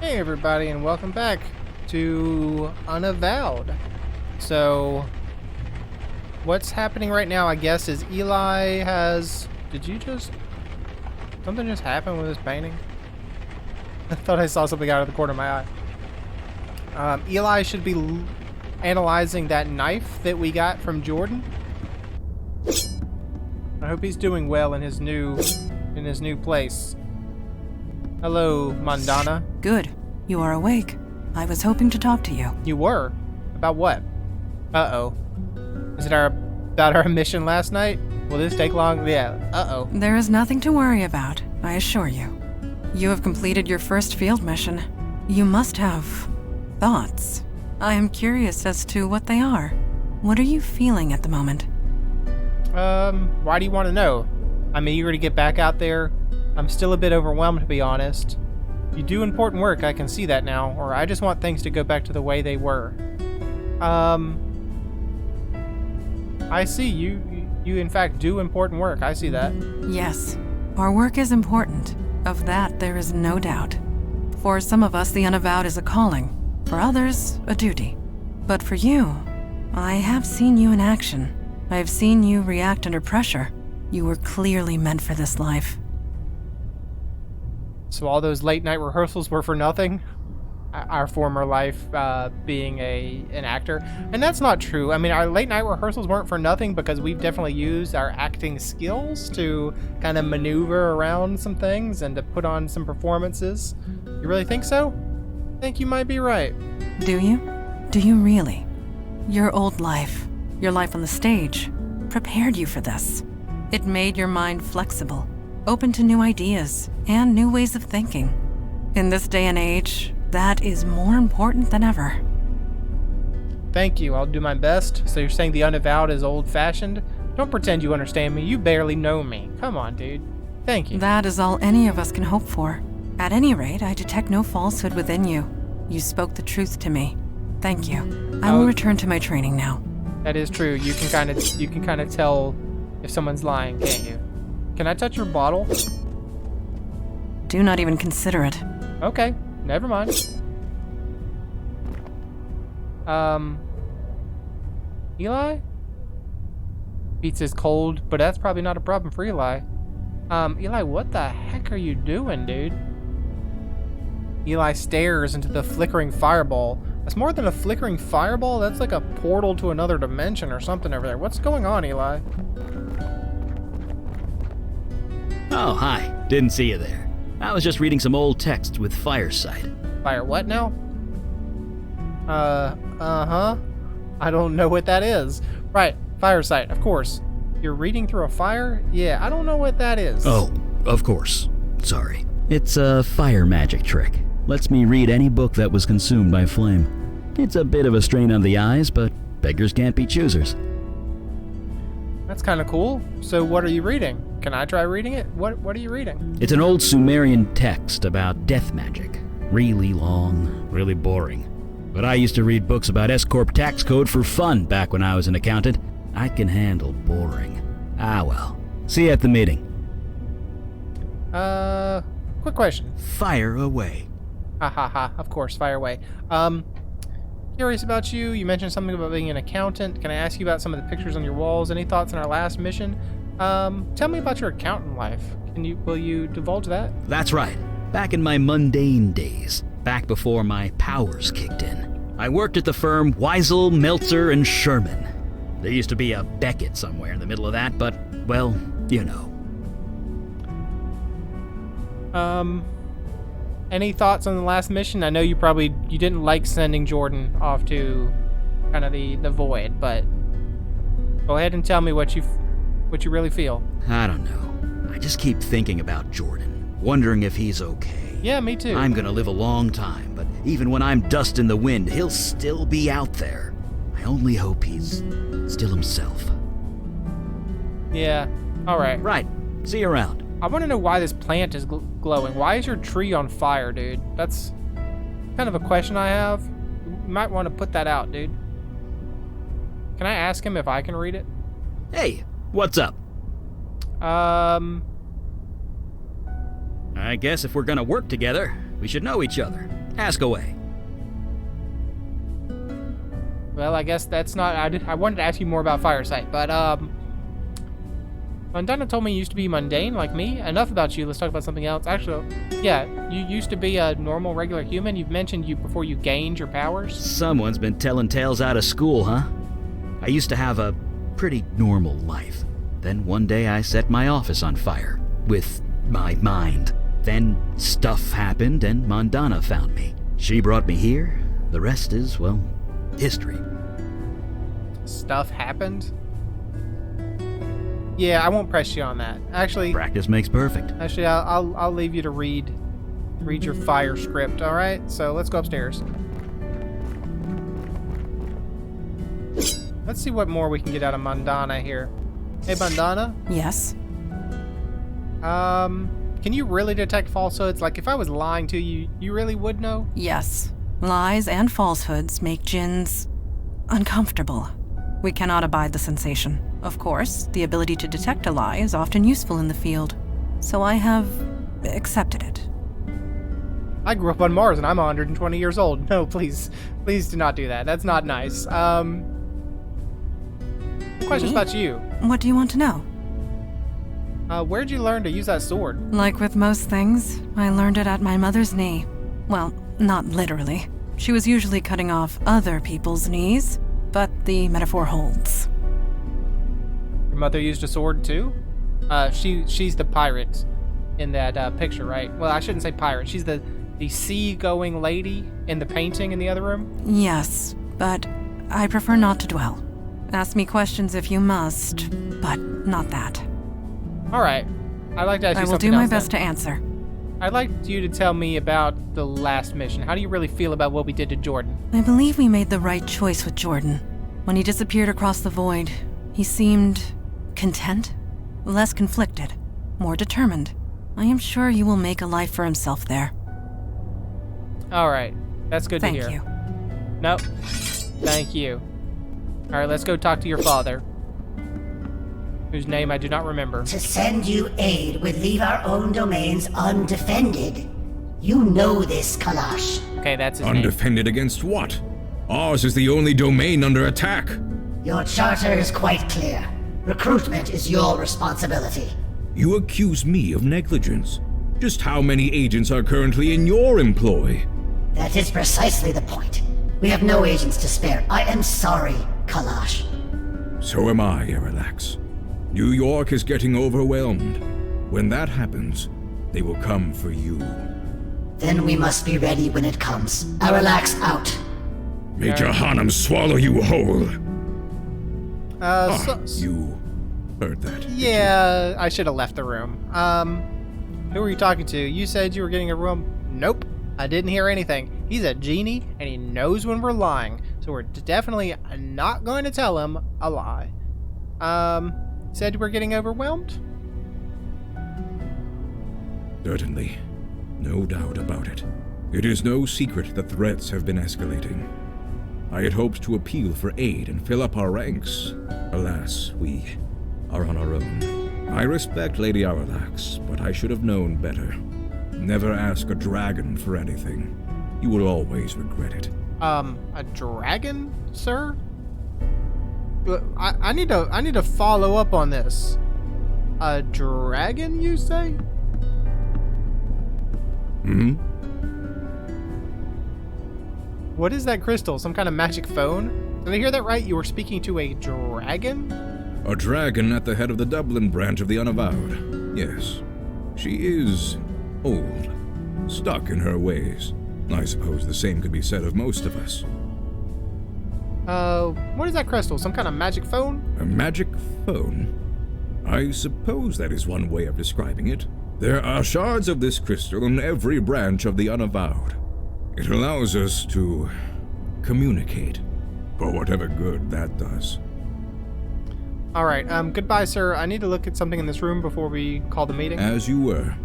Hey everybody, and welcome back to Unavowed. So, what's happening right now, I guess, is Eli has... Something just happened with his painting? I thought I saw something out of the corner of my eye. Eli should be analyzing that knife that we got from Jordan. I hope he's doing well in his new place. Hello, Mandana. Good. You are awake. I was hoping to talk to you. You were? About what? Uh-oh. Is it about our mission last night? Will this take long? Yeah. Uh-oh. There is nothing to worry about, I assure you. You have completed your first field mission. You must have thoughts. I am curious as to what they are. What are you feeling at the moment? Why do you want to know? I'm eager to get back out there. I'm still a bit overwhelmed, to be honest. You do important work, I can see that now, or I just want things to go back to the way they were. I see, you in fact do important work, I see that. Yes, our work is important. Of that, there is no doubt. For some of us, the Unavowed is a calling. For others, a duty. But for you, I have seen you in action. I have seen you react under pressure. You were clearly meant for this life. So all those late night rehearsals were for nothing? Our former life being an actor? And that's not true. I mean, our late night rehearsals weren't for nothing because we've definitely used our acting skills to kind of maneuver around some things and to put on some performances. You really think so? I think you might be right. Do you? Do you really? Your old life, your life on the stage, prepared you for this. It made your mind flexible, open to new ideas and new ways of thinking. In this day and age, that is more important than ever. Thank you, I'll do my best. So you're saying the Unavowed is old-fashioned? Don't pretend you understand me, you barely know me. Come on, dude. Thank you. That is all any of us can hope for. At any rate, I detect no falsehood within you. You spoke the truth to me. Thank you. I will return to my training now. That is true. You can kind of tell if someone's lying, can't you? Can I touch your bottle? Do not even consider it. Okay, never mind. Eli? Pizza's cold, but that's probably not a problem for Eli. Eli, what the heck are you doing, dude? Eli stares into the flickering fireball. That's more than a flickering fireball. That's like a portal to another dimension or something over there. What's going on, Eli? Oh, hi. Didn't see you there. I was just reading some old texts with Firesight. Fire what now? Uh-huh. I don't know what that is. Right, Firesight, of course. You're reading through a fire? Yeah, I don't know what that is. Oh, of course. Sorry. It's a fire magic trick. Lets me read any book that was consumed by flame. It's a bit of a strain on the eyes, but beggars can't be choosers. That's kind of cool. So what are you reading? Can I try reading it? What are you reading? It's an old Sumerian text about death magic. Really long, really boring. But I used to read books about S-Corp tax code for fun back when I was an accountant. I can handle boring. Ah well. See you at the meeting. Quick question. Fire away. Ha ha ha, of course, fire away. Curious about you. You mentioned something about being an accountant. Can I ask you about some of the pictures on your walls? Any thoughts on our last mission? Tell me about your accountant life. Will you divulge that? That's right. Back in my mundane days, back before my powers kicked in, I worked at the firm Weisel, Meltzer, and Sherman. There used to be a Beckett somewhere in the middle of that, but, well, you know. Any thoughts on the last mission? I know you didn't like sending Jordan off to kind of the void, but go ahead and tell me what you really feel. I don't know. I just keep thinking about Jordan, wondering if he's okay. Yeah, me too. I'm gonna live a long time, but even when I'm dust in the wind, he'll still be out there. I only hope he's still himself. Yeah, alright. Right, see you around. I want to know why this plant is glowing. Why is your tree on fire, dude? That's kind of a question I have. You might want to put that out, dude. Can I ask him if I can read it? Hey, what's up? I guess if we're gonna work together, we should know each other. Ask away. Well, I guess that's not... I wanted to ask you more about Firesight, but, Mandana told me you used to be mundane like me. Enough about you. Let's talk about something else. Actually, yeah, you used to be a normal, regular human. You've mentioned you before you gained your powers. Someone's been telling tales out of school, huh? I used to have a pretty normal life. Then one day I set my office on fire. With my mind. Then stuff happened and Mandana found me. She brought me here. The rest is, well, history. Stuff happened? Yeah, I won't press you on that. Actually, Practice makes perfect. Actually, I'll leave you to read your fire script. All right. So let's go upstairs. Let's see what more we can get out of Mandana here. Hey, Mandana. Yes? Can you really detect falsehoods? Like, if I was lying to you, you really would know? Yes. Lies and falsehoods make jinns uncomfortable. We cannot abide the sensation. Of course, the ability to detect a lie is often useful in the field, so I have accepted it. I grew up on Mars and I'm 120 years old. No, please do not do that. That's not nice. Questions about you. What do you want to know? Where'd you learn to use that sword? Like with most things, I learned it at my mother's knee. Well, not literally. She was usually cutting off other people's knees, but the metaphor holds. Your mother used a sword too? She's the pirate in that picture, right? Well, I shouldn't say pirate. She's the sea-going lady in the painting in the other room? Yes, but I prefer not to dwell. Ask me questions if you must, but not that. All right. I'd like to ask you I will something do my else, best then. to answer. I'd like you to tell me about the last mission. How do you really feel about what we did to Jordan? I believe we made the right choice with Jordan. When he disappeared across the void, he seemed content, less conflicted, more determined. I am sure he will make a life for himself there. All right. That's good to hear. Thank you. Nope. Thank you. All right, let's go talk to your father, whose name I do not remember. To send you aid would leave our own domains undefended. You know this, Kalash. Okay, that's his name. Undefended against what? Ours is the only domain under attack. Your charter is quite clear. Recruitment is your responsibility. You accuse me of negligence. Just how many agents are currently in your employ? That is precisely the point. We have no agents to spare. I am sorry, Kalash. So am I, Erelax. New York is getting overwhelmed. When that happens, they will come for you. Then we must be ready when it comes. Aralax out. May Jahannam swallow you whole. So, You heard that. yeah, I should have left the room. Who were you talking to? You said you were getting a room. Nope, I didn't hear anything. He's a genie, and he knows when we're lying, so we're definitely not going to tell him a lie. Said we're getting overwhelmed? Certainly. No doubt about it. It is no secret that threats have been escalating. I had hoped to appeal for aid and fill up our ranks. Alas, we are on our own. I respect Lady Aralax, but I should have known better. Never ask a dragon for anything. You will always regret it. A dragon, sir? I need to follow up on this. A dragon, you say? Hmm? What is that crystal? Some kind of magic phone? Did I hear that right? You were speaking to a dragon? A dragon at the head of the Dublin branch of the Unavowed. Yes. She is old, stuck in her ways. I suppose the same could be said of most of us. What is that crystal? Some kind of magic phone? A magic phone? I suppose that is one way of describing it. There are shards of this crystal in every branch of the Unavowed. It allows us to communicate, for whatever good that does. Alright, goodbye, sir. I need to look at something in this room before we call the meeting. As you were.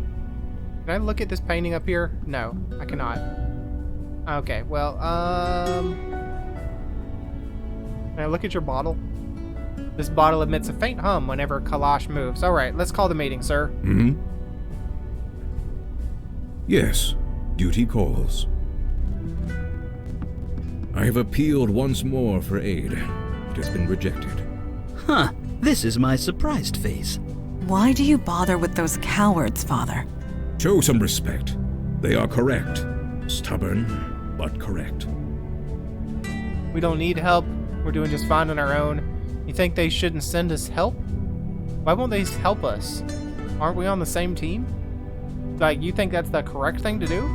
Can I look at this painting up here? No, I cannot. Okay, well, can I look at your bottle? This bottle emits a faint hum whenever Kalash moves. Alright, let's call the meeting, sir. Hmm? Yes, duty calls. I have appealed once more for aid. It has been rejected. Huh, this is my surprised face. Why do you bother with those cowards, Father? Show some respect. They are correct. Stubborn, but correct. We don't need help. We're doing just fine on our own. You think they shouldn't send us help? Why won't they help us? Aren't we on the same team? Like, you think that's the correct thing to do?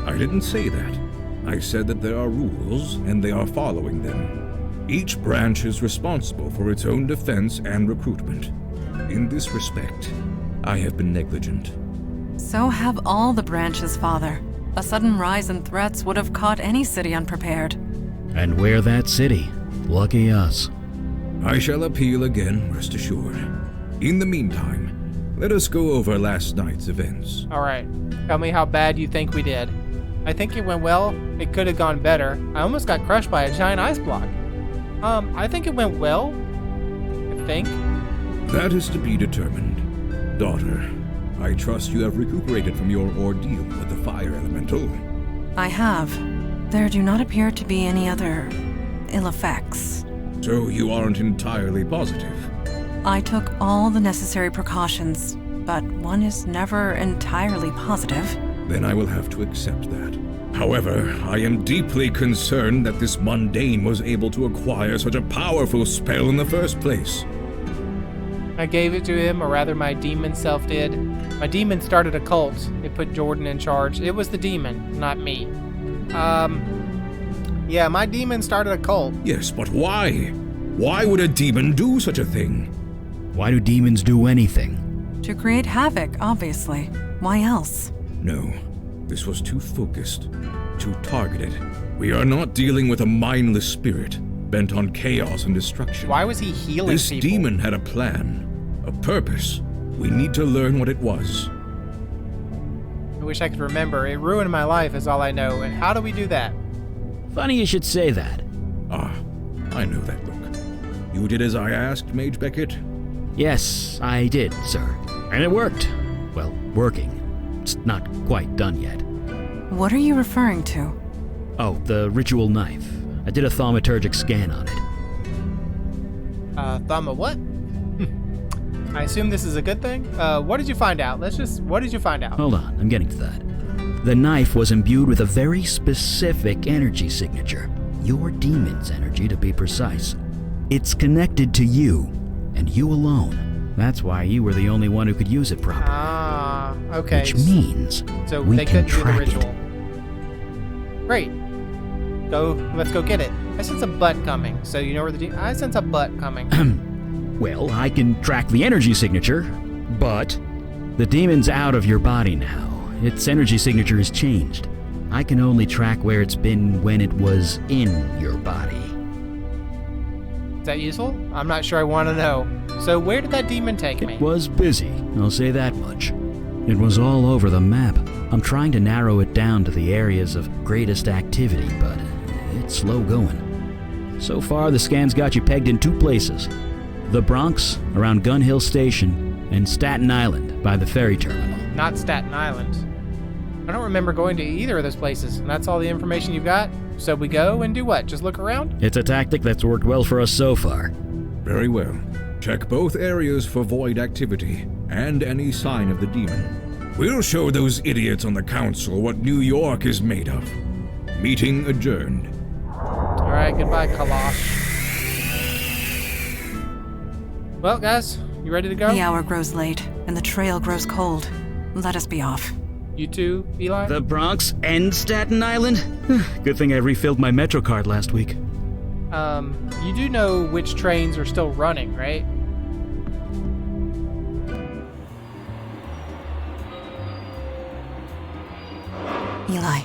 I didn't say that. I said that there are rules, and they are following them. Each branch is responsible for its own defense and recruitment. In this respect, I have been negligent. So have all the branches, Father. A sudden rise in threats would have caught any city unprepared. And we're that city. Lucky us. I shall appeal again, rest assured. In the meantime, let us go over last night's events. Alright, tell me how bad you think we did. I think it went well. It could have gone better. I almost got crushed by a giant ice block. I think it went well. I think. That is to be determined. Daughter, I trust you have recuperated from your ordeal with the fire elemental. I have. There do not appear to be any other ill effects. So you aren't entirely positive. I took all the necessary precautions, but one is never entirely positive. Then I will have to accept that. However, I am deeply concerned that this mundane was able to acquire such a powerful spell in the first place. I gave it to him, or rather my demon self did. My demon started a cult. It put Jordan in charge. It was the demon, not me. Yeah, my demon started a cult. Yes, but why? Why would a demon do such a thing? Why do demons do anything? To create havoc, obviously. Why else? No, this was too focused, too targeted. We are not dealing with a mindless spirit, bent on chaos and destruction. Why was he healing This people? demon had a plan, a purpose. We need to learn what it was. I wish I could remember. It ruined my life is all I know. And how do we do that? Funny you should say that. Ah, I know that look. You did as I asked, Mage Beckett? Yes, I did, sir. And it worked. Well, working. It's not quite done yet. What are you referring to? Oh, the ritual knife. I did a thaumaturgic scan on it. Thumb of what? I assume this is a good thing? What did you find out? What did you find out? Hold on, I'm getting to that. The knife was imbued with a very specific energy signature. Your demon's energy, to be precise. It's connected to you, and you alone. That's why you were the only one who could use it properly. Ah, okay. Which means So we they can couldn't do the track ritual. it. Great. Let's go get it. I sense a butt coming. So you know where I sense a butt coming. Well, I can track the energy signature, but the demon's out of your body now. Its energy signature has changed. I can only track where it's been when it was in your body. Is that useful? I'm not sure I want to know. So where did that demon take me? It was busy, I'll say that much. It was all over the map. I'm trying to narrow it down to the areas of greatest activity, but it's slow going. So far, the scan's got you pegged in 2 places. The Bronx, around Gun Hill Station, and Staten Island, by the ferry terminal. Not Staten Island. I don't remember going to either of those places, and that's all the information you've got? So we go and do what? Just look around? It's a tactic that's worked well for us so far. Very well. Check both areas for void activity and any sign of the demon. We'll show those idiots on the council what New York is made of. Meeting adjourned. Alright, goodbye, Kalash. Well, guys, you ready to go? The hour grows late, and the trail grows cold. Let us be off. You too, Eli? The Bronx and Staten Island? Good thing I refilled my Metro card last week. You do know which trains are still running, right? Eli,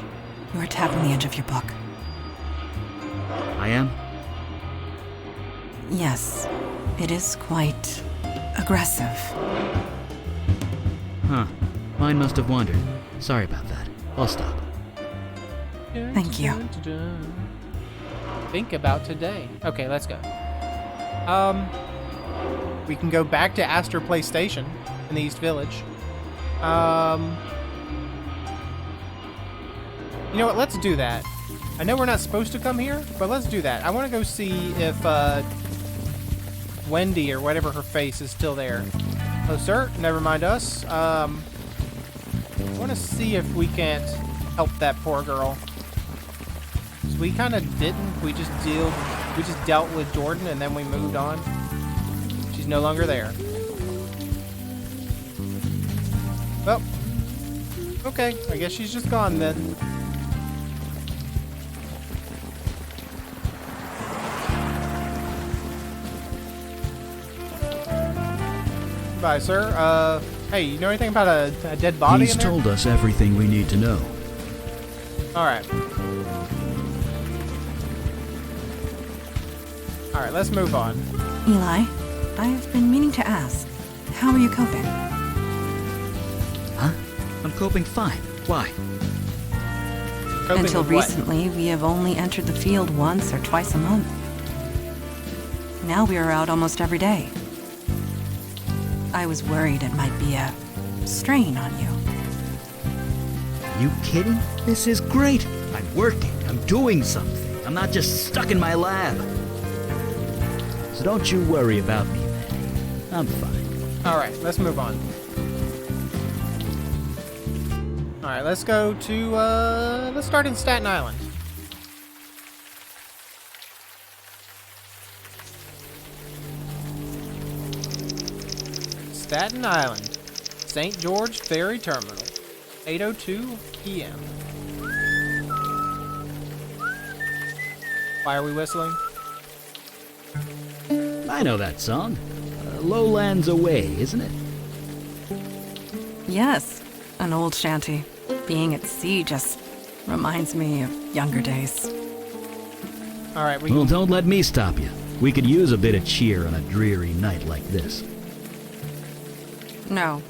you are tapping the edge of your book. I am? Yes, it is quite aggressive. Huh. Mine must have wandered. Sorry about that. I'll stop. Thank you. Think about today. Okay, let's go. We can go back to Astor Place Station in the East Village. You know what? Let's do that. I know we're not supposed to come here, but let's do that. I want to go see if Wendy or whatever her face is still there. Oh, sir, never mind us. I want to see if we can't help that poor girl. So we kind of didn't. We just dealt with Jordan and then we moved on. She's no longer there. Well, okay. I guess she's just gone then. Bye, sir. Hey, you know anything about a dead body He's in there? told us everything we need to know. Alright. Alright, let's move on. Eli, I've been meaning to ask, how are you coping? Huh? I'm coping fine. Why? Coping Until with what? recently, we have only entered the field once or twice a month. Now we are out almost every day. I was worried it might be a strain on you. You kidding? This is great. I'm working. I'm doing something. I'm not just stuck in my lab. So don't you worry about me, man. I'm fine. Alright, let's move on. Alright, let's go to, let's start in Staten Island. Staten Island, St. George Ferry Terminal, 8:02 p.m. Why are we whistling? I know that song. Lowlands Away, isn't it? Yes, an old shanty. Being at sea just reminds me of younger days. Alright, Well, don't let me stop you. We could use a bit of cheer on a dreary night like this. No,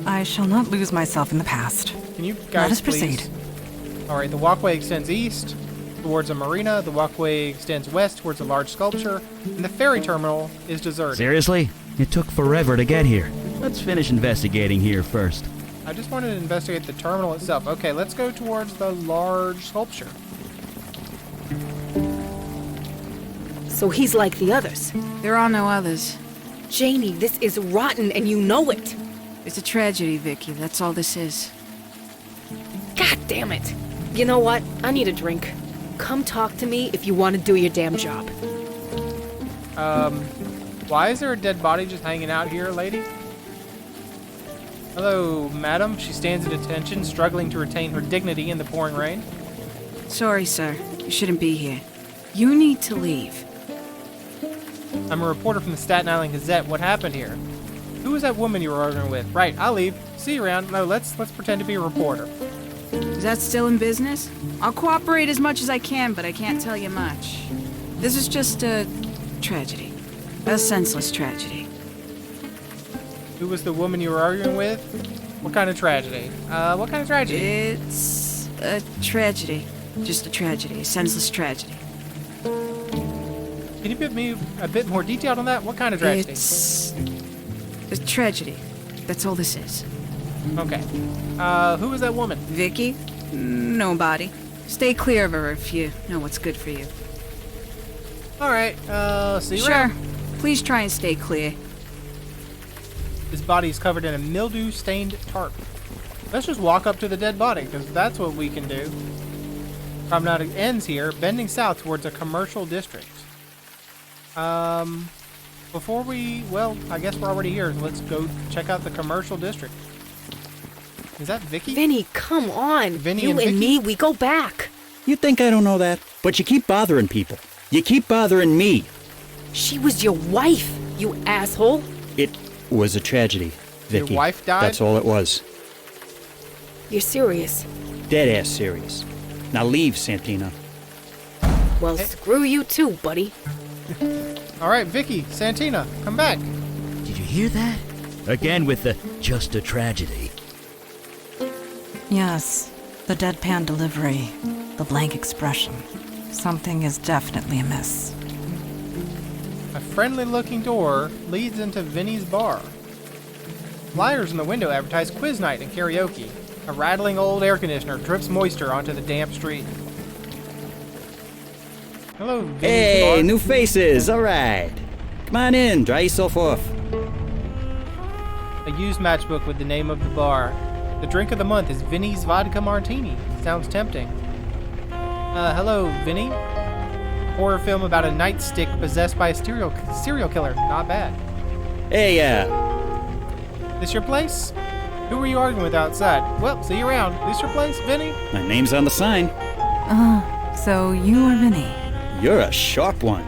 I shall not lose myself in the past. can you guys Let us please? proceed. Alright, the walkway extends east towards a marina, the walkway extends west towards a large sculpture, and the ferry terminal is deserted. Seriously? It took forever to get here. Let's finish investigating here first. I just wanted to investigate the terminal itself. Okay, let's go towards the large sculpture. So he's like the others. There are no others. Janie, this is rotten and you know it. It's a tragedy, Vicky. That's all this is. God damn it. You know what? I need a drink. Come talk to me if you want to do your damn job. Why is there a dead body just hanging out here, lady? Hello, madam. She stands at attention, struggling to retain her dignity in the pouring rain. Sorry, sir. You shouldn't be here. You need to leave. I'm a reporter from the Staten Island Gazette. What happened here? Who was that woman you were arguing with? Right, I'll leave. See you around. No, let's pretend to be a reporter. Is that still in business? I'll cooperate as much as I can, but I can't tell you much. This is just a tragedy. A senseless tragedy. Who was the woman you were arguing with? What kind of tragedy? What kind of tragedy? It's a tragedy. Just a tragedy. A senseless tragedy. Can you give me a bit more detail on that? What kind of tragedy? It's a tragedy. That's all this is. Okay. Who was that woman? Vicky? Nobody. Stay clear of her if you know what's good for you. Alright, see you Sure. around. Please try and stay clear. This body is covered in a mildew-stained tarp. Let's just walk up to the dead body, because that's what we can do. Promenade ends here, bending south towards a commercial district. Before we... Well, I guess we're already here. Let's go check out the commercial district. Is that Vicky? Vinny, come on. Vinny you and and Vicky? me, we go back. You think I don't know that? But you keep bothering people. You keep bothering me. She was your wife, you asshole. It was a tragedy, Your Vicky. wife died? That's all it was. You're serious. Dead-ass serious. Now leave, Santina. Well, screw you too, buddy. Alright, Vicky, Santina, come back. Did you hear that? Again with the just a tragedy. Yes, the deadpan delivery, the blank expression. Something is definitely amiss. A friendly-looking door leads into Vinny's bar. Flyers in the window advertise quiz night and karaoke. A rattling old air conditioner drips moisture onto the damp street. Hello, Vinny's Hey, bar. new faces. All right. Come on in. Dry yourself off. A used matchbook with the name of the bar. The drink of the month is Vinny's Vodka Martini. Sounds tempting. Hello, Vinny. Horror film about a nightstick possessed by a serial killer. Not bad. Hey, This your place? Who were you arguing with outside? Well, see you around. This your place, Vinny? my name's on the sign. So you are Vinny. You're a sharp one.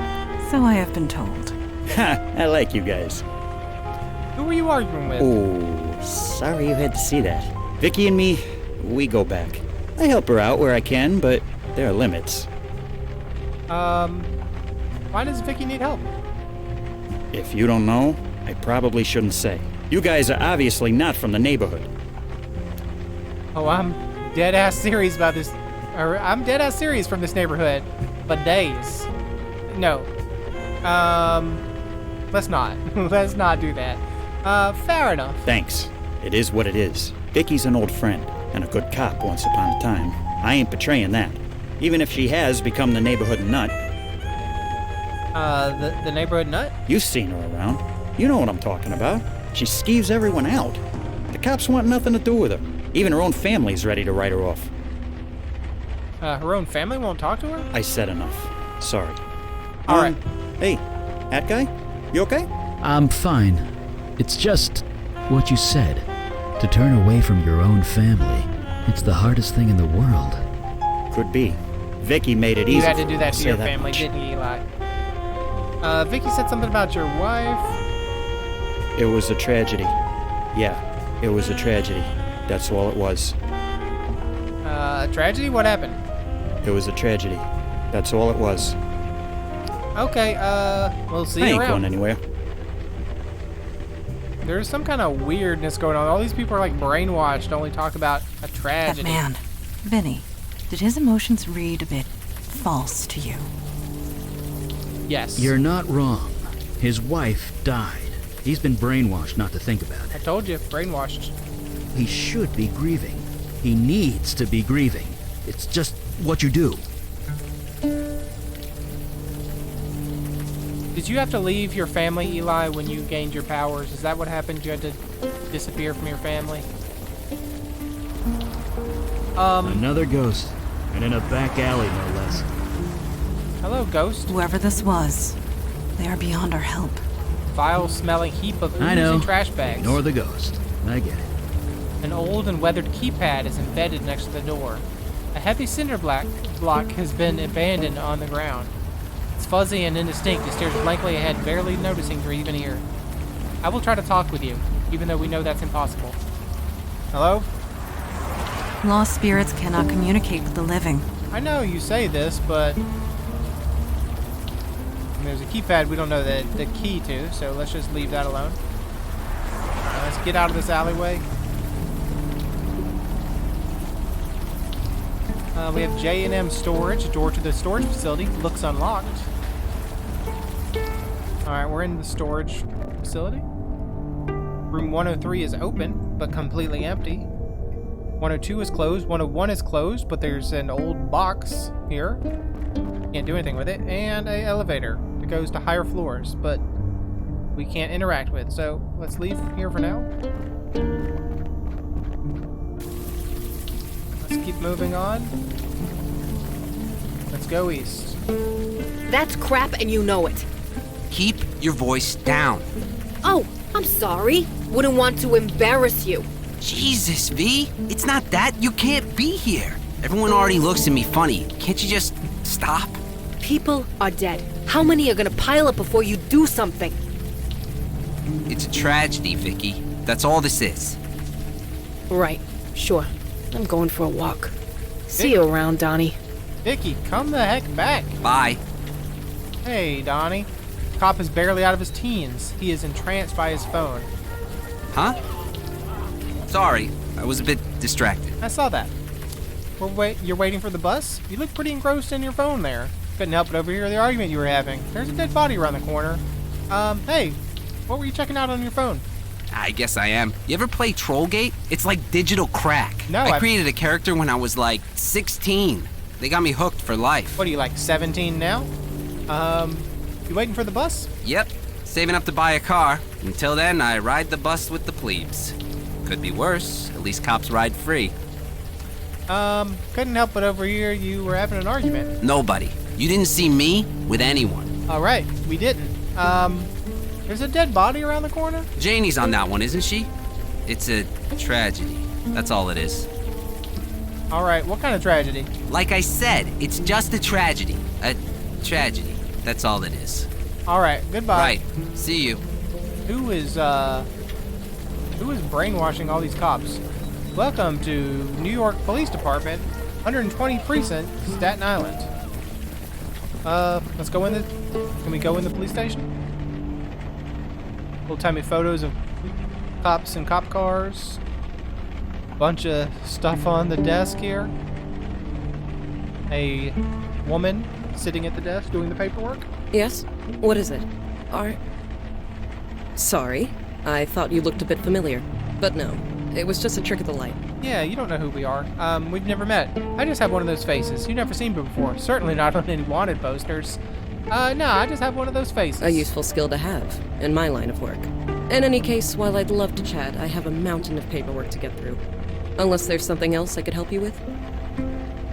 So I have been told. Ha, I like you guys. Who were you arguing with? Oh, sorry you had to see that. Vicky and me, we go back. I help her out where I can, but there are limits. Why does Vicky need help? If you don't know, I probably shouldn't say. You guys are obviously not from the neighborhood. Oh, I'm dead-ass serious about this. Or I'm dead-ass serious from this neighborhood. But days. No. Let's not. Let's not do that. Fair enough. Thanks. It is what it is. Vicky's an old friend, and a good cop once upon a time. I ain't betraying that. Even if she has become the neighborhood nut. The neighborhood nut? You've seen her around. You know what I'm talking about. She skeeves everyone out. The cops want nothing to do with her. Even her own family's ready to write her off. Her own family won't talk to her? I said enough. Sorry. All right. Hey, hat guy? You okay? I'm fine. It's just what you said. To turn away from your own family, it's the hardest thing in the world. Could be. Vicky made it easy. You had to for do her, that I'll to say your that family, much. didn't you, Eli? Vicky said something about your wife. It was a tragedy. Yeah, it was a tragedy. That's all it was. Tragedy? What happened? It was a tragedy. That's all it was. Okay, we'll see I you ain't around. going anywhere. There's some kind of weirdness going on. All these people are like brainwashed to only talk about a tragedy. That man, Vinny, did his emotions read a bit false to you? Yes. You're not wrong. His wife died. He's been brainwashed not to think about I it. told you, brainwashed. He should be grieving. He needs to be grieving. It's just what you do. Did you have to leave your family, Eli, when you gained your powers? Is that what happened? You had to disappear from your family? Another ghost. And in a back alley, no less. Hello, ghost. Whoever this was, they are beyond our help. Foul-smelling heap of I know. oozing trash bags. Ignore the ghost. I get it. An old and weathered keypad is embedded next to the door. A heavy cinder block has been abandoned on the ground. It's fuzzy and indistinct. It stares blankly ahead, barely noticing you're even here. I will try to talk with you, even though we know that's impossible. Hello? Lost spirits cannot communicate with the living. I know you say this, but there's a keypad we don't know the key to, so let's just leave that alone. Alright, let's get out of this alleyway. We have J&M storage. Door to the storage facility looks unlocked. Alright, we're in the storage facility. Room 103 is open, but completely empty. 102 is closed. 101 is closed, but there's an old box here. Can't do anything with it. And a elevator that goes to higher floors, but we can't interact with. So let's leave here for now. Let's keep moving on. Let's go east. That's crap and you know it. Keep your voice down. Oh, I'm sorry. Wouldn't want to embarrass you. Jesus, V. It's not that. You can't be here. Everyone already looks at me funny. Can't you just stop? People are dead. How many are gonna pile up before you do something? It's a tragedy, Vicky. That's all this is. Right, sure. I'm going for a walk. See you around, Donnie. Vicky, come the heck back. Bye. Hey, Donnie. Cop is barely out of his teens. He is entranced by his phone. Huh? Sorry, I was a bit distracted. I saw that. You're waiting for the bus? You look pretty engrossed in your phone there. Couldn't help but overhear the argument you were having. There's a dead body around the corner. Hey, what were you checking out on your phone? I guess I am. You ever play Trollgate? It's like digital crack. No, I created a character when I was like 16. They got me hooked for life. What are you, like 17 now? You waiting for the bus? Yep, saving up to buy a car. Until then, I ride the bus with the plebes. Could be worse. At least cops ride free. Couldn't help but overhear you were having an argument. Nobody. You didn't see me with anyone. All right, we didn't. There's a dead body around the corner? Janie's on that one, isn't she? It's a tragedy. That's all it is. All right, what kind of tragedy? Like I said, it's just a tragedy. A tragedy. That's all it is. All right, goodbye. Right. See you. Who is brainwashing all these cops? Welcome to New York Police Department, 120 Precinct, Staten Island. Let's go in the... Can we go in the police station? Old-timey photos of cops and cop cars. Bunch of stuff on the desk here. A woman sitting at the desk doing the paperwork. Yes? What is it? Sorry. I thought you looked a bit familiar. But no, it was just a trick of the light. Yeah, you don't know who we are. We've never met. I just have one of those faces. You've never seen me before. Certainly not on any wanted posters. No, I just have one of those faces. A useful skill to have, in my line of work. In any case, while I'd love to chat, I have a mountain of paperwork to get through. Unless there's something else I could help you with?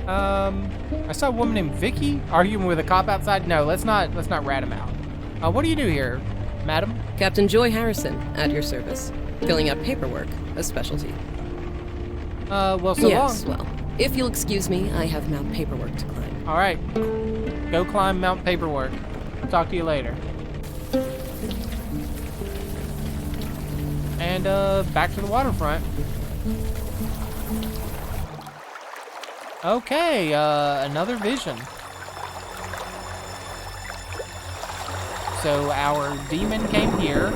I saw a woman named Vicky arguing with a cop outside. No, let's not rat him out. What do you do here, madam? Captain Joy Harrison, at your service. Filling out paperwork, a specialty. Well, so yes, long. Well, if you'll excuse me, I have Mount Paperwork to climb. All right. Go climb Mount Paperwork. I'll talk to you later. And, back to the waterfront. Okay, another vision. So our demon came here.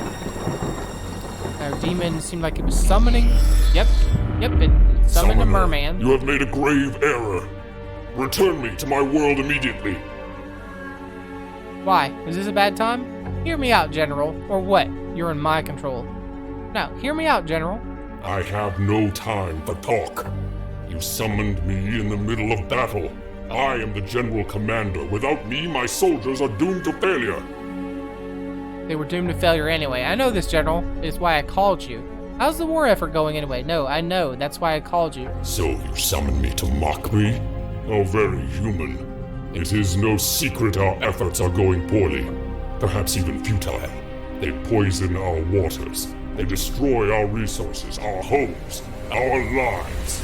Our demon seemed like it was summoning. Yep, it summoned a merman. You have made a grave error. Return me to my world immediately. Why? Is this a bad time? Hear me out, General. Or what? You're in my control. Now, hear me out, General. I have no time for talk. You summoned me in the middle of battle. I am the General Commander. Without me, my soldiers are doomed to failure. They were doomed to failure anyway. I know this, General. It's why I called you. How's the war effort going anyway? No, I know. That's why I called you. So you summoned me to mock me? Oh, very human. It is no secret our efforts are going poorly. Perhaps even futile. They poison our waters. They destroy our resources, our homes, our lives.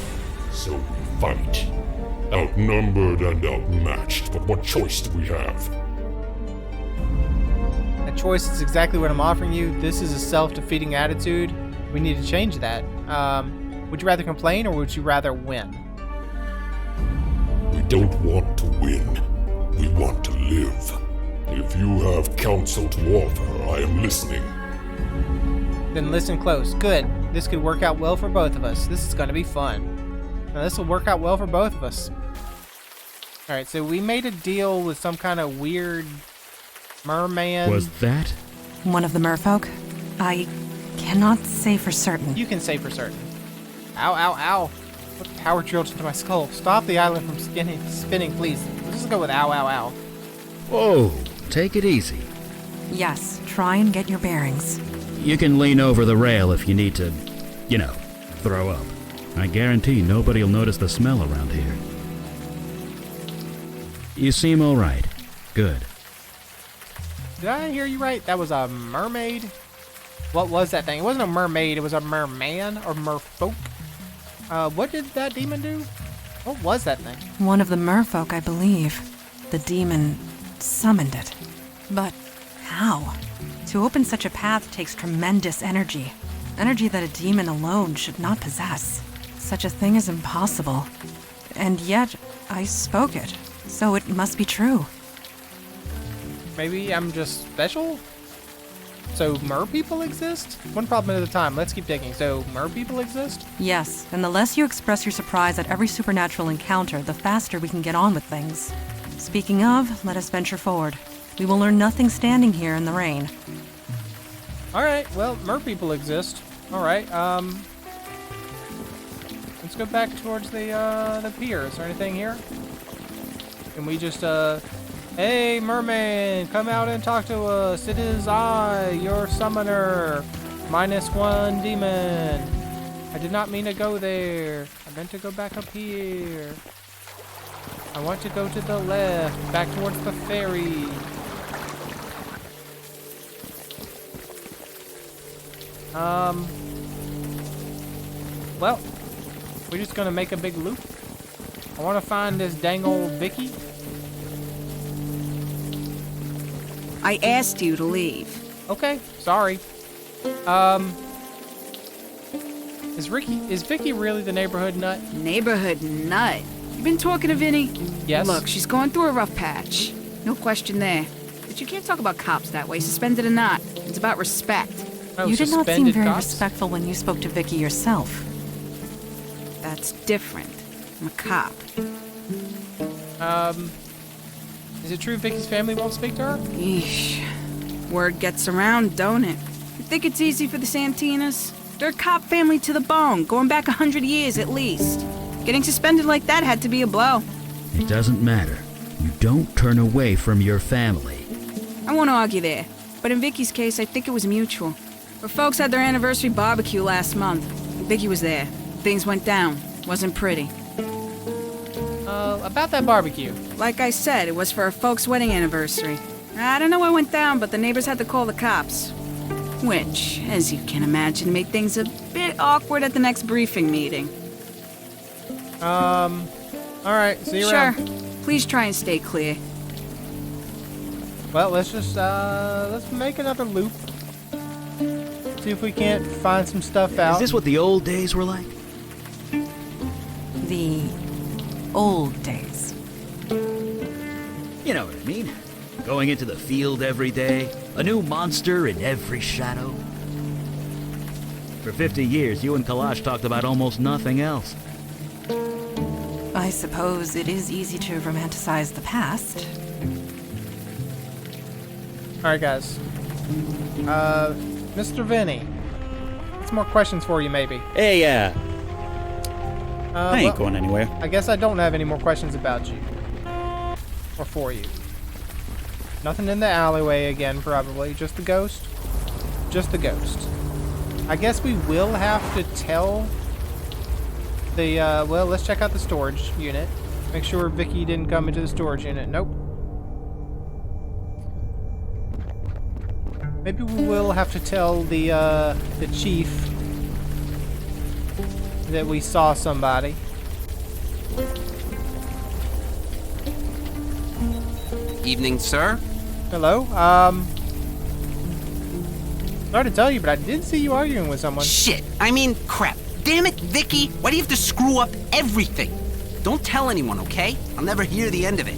So we fight. Outnumbered and outmatched, but what choice do we have? That choice is exactly what I'm offering you. This is a self-defeating attitude. We need to change that. Would you rather complain or would you rather win? We don't want to win. We want to live. If you have counsel to offer, I am listening. Then listen close. Good. This could work out well for both of us. This is going to be fun. Now, this will work out well for both of us. Alright, so we made a deal with some kind of weird merman. Was that? One of the merfolk? I cannot say for certain. You can say for certain. Ow, ow, ow. What power drilled into my skull? Stop the island from spinning, please. Let's just go with ow, ow, ow. Whoa, take it easy. Yes, try and get your bearings. You can lean over the rail if you need to, throw up. I guarantee nobody'll notice the smell around here. You seem all right. Good. Did I hear you right? That was a mermaid? What was that thing? It wasn't a mermaid, it was a merman or merfolk. What did that demon do? What was that thing? One of the merfolk, I believe. The demon summoned it. But how? To open such a path takes tremendous energy. Energy that a demon alone should not possess. Such a thing is impossible. And yet, I spoke it. So it must be true. Maybe I'm just special? So mer people exist? One problem at a time. Let's keep digging. So mer people exist? Yes, and the less you express your surprise at every supernatural encounter, the faster we can get on with things. Speaking of, let us venture forward. We will learn nothing standing here in the rain. Alright, well, mer people exist. Alright, let's go back towards the pier. Is there anything here? Can we just, hey, merman, come out and talk to us. It is I, your summoner. -1 demon. I did not mean to go there. I meant to go back up here. I want to go to the left, back towards the ferry. Well, we're just gonna make a big loop. I want to find this dang old Vicky. I asked you to leave. Okay, sorry. Is Vicky really the neighborhood nut? Neighborhood nut? You been talking to Vinny? Yes. Look, she's going through a rough patch. No question there. But you can't talk about cops that way, suspended or not. It's about respect. Oh, You did not seem suspended very cops? respectful when you spoke to Vicky yourself. That's different. I'm a cop. Is it true Vicky's family won't speak to her? Yeesh. Word gets around, don't it? You think it's easy for the Santinas? They're a cop family to the bone, going back 100 years at least. Getting suspended like that had to be a blow. It doesn't matter. You don't turn away from your family. I won't argue there, but in Vicky's case, I think it was mutual. Her folks had their anniversary barbecue last month. Vicky was there. Things went down. Wasn't pretty. About that barbecue. Like I said, it was for her folks' wedding anniversary. I don't know what went down, but the neighbors had to call the cops. Which, as you can imagine, made things a bit awkward at the next briefing meeting. Alright, see you around. Sure. Please try and stay clear. Well, let's just, let's make another loop. See if we can't find some stuff out. Is this what the old days were like? The old days. You know what I mean. Going into the field every day, a new monster in every shadow. For 50 years, you and Kalash talked about almost nothing else. I suppose it is easy to romanticize the past. Alright, guys. Mr. Vinny. Some more questions for you, maybe. Hey, I ain't well, going anywhere. I guess I don't have any more questions about you. Or for you. Nothing in the alleyway again, probably. Just the ghost? Just the ghost. I guess we will have to tell the, well, let's check out the storage unit. Make sure Vicky didn't come into the storage unit. Nope. Maybe we will have to tell the chief that we saw somebody. Evening, sir. Hello, sorry to tell you, but I did see you arguing with someone. Shit. I mean, crap. Damn it, Vicky. Why do you have to screw up everything? Don't tell anyone, okay? I'll never hear the end of it.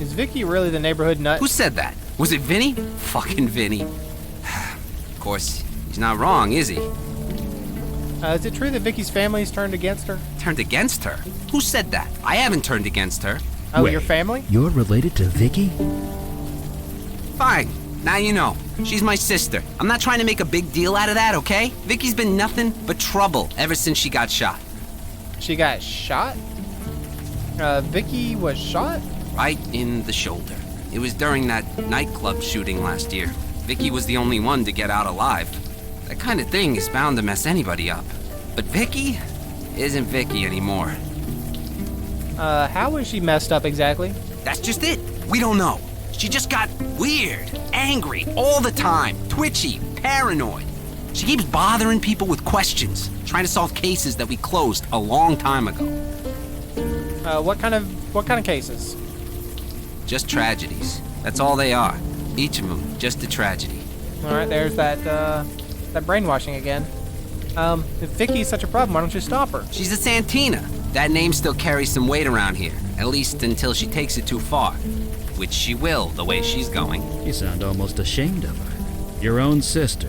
Is Vicky really the neighborhood nut? Who said that? Was it Vinny? Fucking Vinny. Of course, he's not wrong, is he? Is it true that Vicky's family's turned against her? Turned against her? Who said that? I haven't turned against her. Oh, Wait, your family? You're related to Vicky? Fine. Now you know. She's my sister. I'm not trying to make a big deal out of that, okay? Vicky's been nothing but trouble ever since she got shot. She got shot? Vicky was shot? Right in the shoulder. It was during that nightclub shooting last year. Vicky was the only one to get out alive. That kind of thing is bound to mess anybody up. But Vicky isn't Vicky anymore. How was she messed up exactly? That's just it. We don't know. She just got weird, angry all the time, twitchy, paranoid. She keeps bothering people with questions, trying to solve cases that we closed a long time ago. What kind of cases? Just tragedies. That's all they are. Each of them, just a tragedy. All right, there's that brainwashing again. If Vicky's such a problem, why don't you stop her? She's a Santina. That name still carries some weight around here, at least until she takes it too far. Which she will, the way she's going. You sound almost ashamed of her. Your own sister.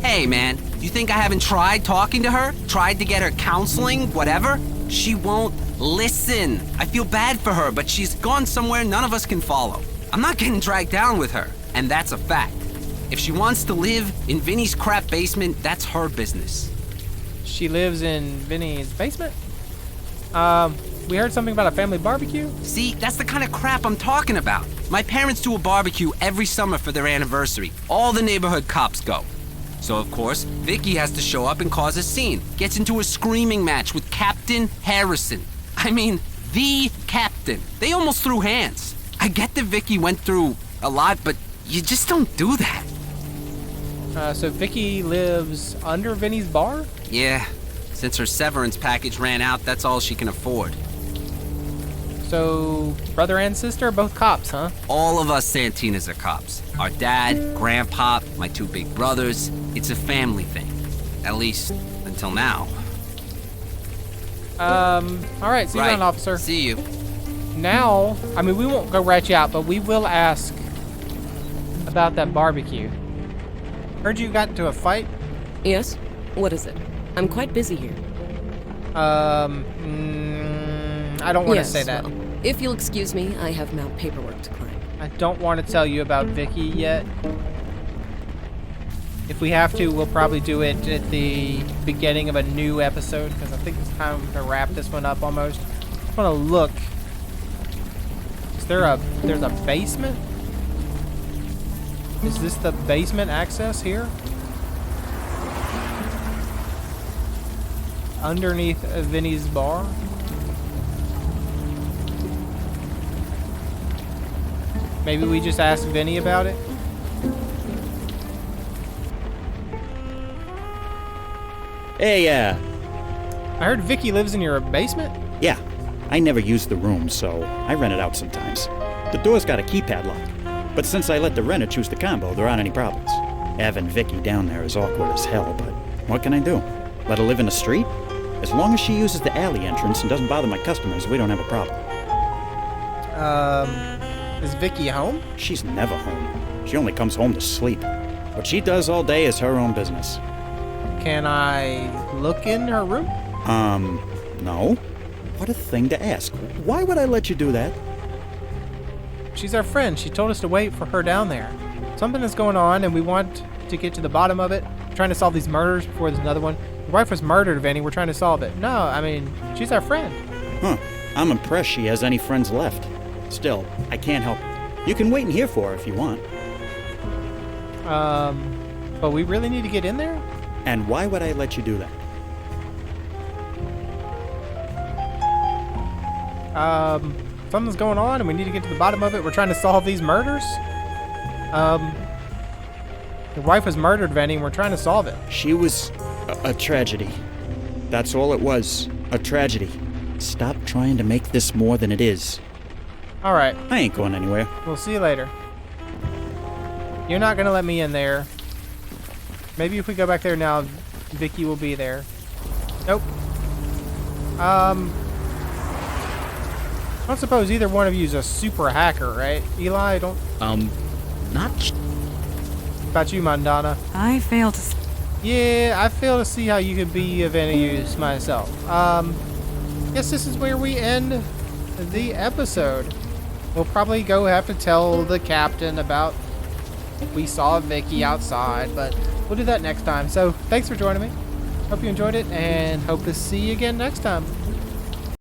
Hey, man, you think I haven't tried talking to her? Tried to get her counseling, whatever? She won't listen. I feel bad for her, but she's gone somewhere none of us can follow. I'm not getting dragged down with her, and that's a fact. If she wants to live in Vinny's crap basement, that's her business. She lives in Vinny's basement? We heard something about a family barbecue? See, that's the kind of crap I'm talking about. My parents do a barbecue every summer for their anniversary. All the neighborhood cops go. So, of course, Vicky has to show up and cause a scene. Gets into a screaming match with Captain Harrison. I mean, the captain. They almost threw hands. I get that Vicky went through a lot, but you just don't do that. So Vicky lives under Vinny's bar? Yeah. Since her severance package ran out, that's all she can afford. So, brother and sister are both cops, huh? All of us Santinas are cops. Our dad, grandpa, my two big brothers. It's a family thing. At least, until now. Alright, see you around, officer. See you. Now, I mean, we won't go rat you out, but we will ask about that barbecue. Heard you got into a fight? Yes? What is it? I'm quite busy here. I don't want to say that. Well, if you'll excuse me, I have now paperwork to climb. I don't want to tell you about Vicky yet. If we have to, we'll probably do it at the beginning of a new episode, because I think it's time to wrap this one up almost. I just want to look. There's a basement? Is this the basement access here? Underneath Vinny's bar? Maybe we just ask Vinny about it? Hey, I heard Vicky lives in your basement? yeah. I never use the room, so I rent it out sometimes. The door's got a keypad lock, but since I let the renter choose the combo, there aren't any problems. Having Vicky down there is awkward as hell, but what can I do? Let her live in the street? As long as she uses the alley entrance and doesn't bother my customers, we don't have a problem. Is Vicky home? She's never home. She only comes home to sleep. What she does all day is her own business. Can I look in her room? No. What a thing to ask. Why would I let you do that? She's our friend. She told us to wait for her down there. Something is going on, and we want to get to the bottom of it. We're trying to solve these murders before there's another one. Your wife was murdered, Vanny. We're trying to solve it. No, I mean, she's our friend. Huh. I'm impressed she has any friends left. Still, I can't help it. You can wait in here for her if you want. But we really need to get in there? And why would I let you do that? Something's going on and we need to get to the bottom of it. We're trying to solve these murders. Your wife was murdered, Vanny, and we're trying to solve it. She was a tragedy. That's all it was. A tragedy. Stop trying to make this more than it is. Alright. I ain't going anywhere. We'll see you later. You're not gonna let me in there. Maybe if we go back there now, Vicky will be there. Nope. I don't suppose either one of you is a super hacker, right? Eli, don't... Not... About you, Mandana. I fail to... Yeah, I fail to see how you could be of any use myself. Guess this is where we end the episode. We'll probably go have to tell the captain about we saw Vicky outside, but we'll do that next time. So, thanks for joining me. Hope you enjoyed it, and hope to see you again next time.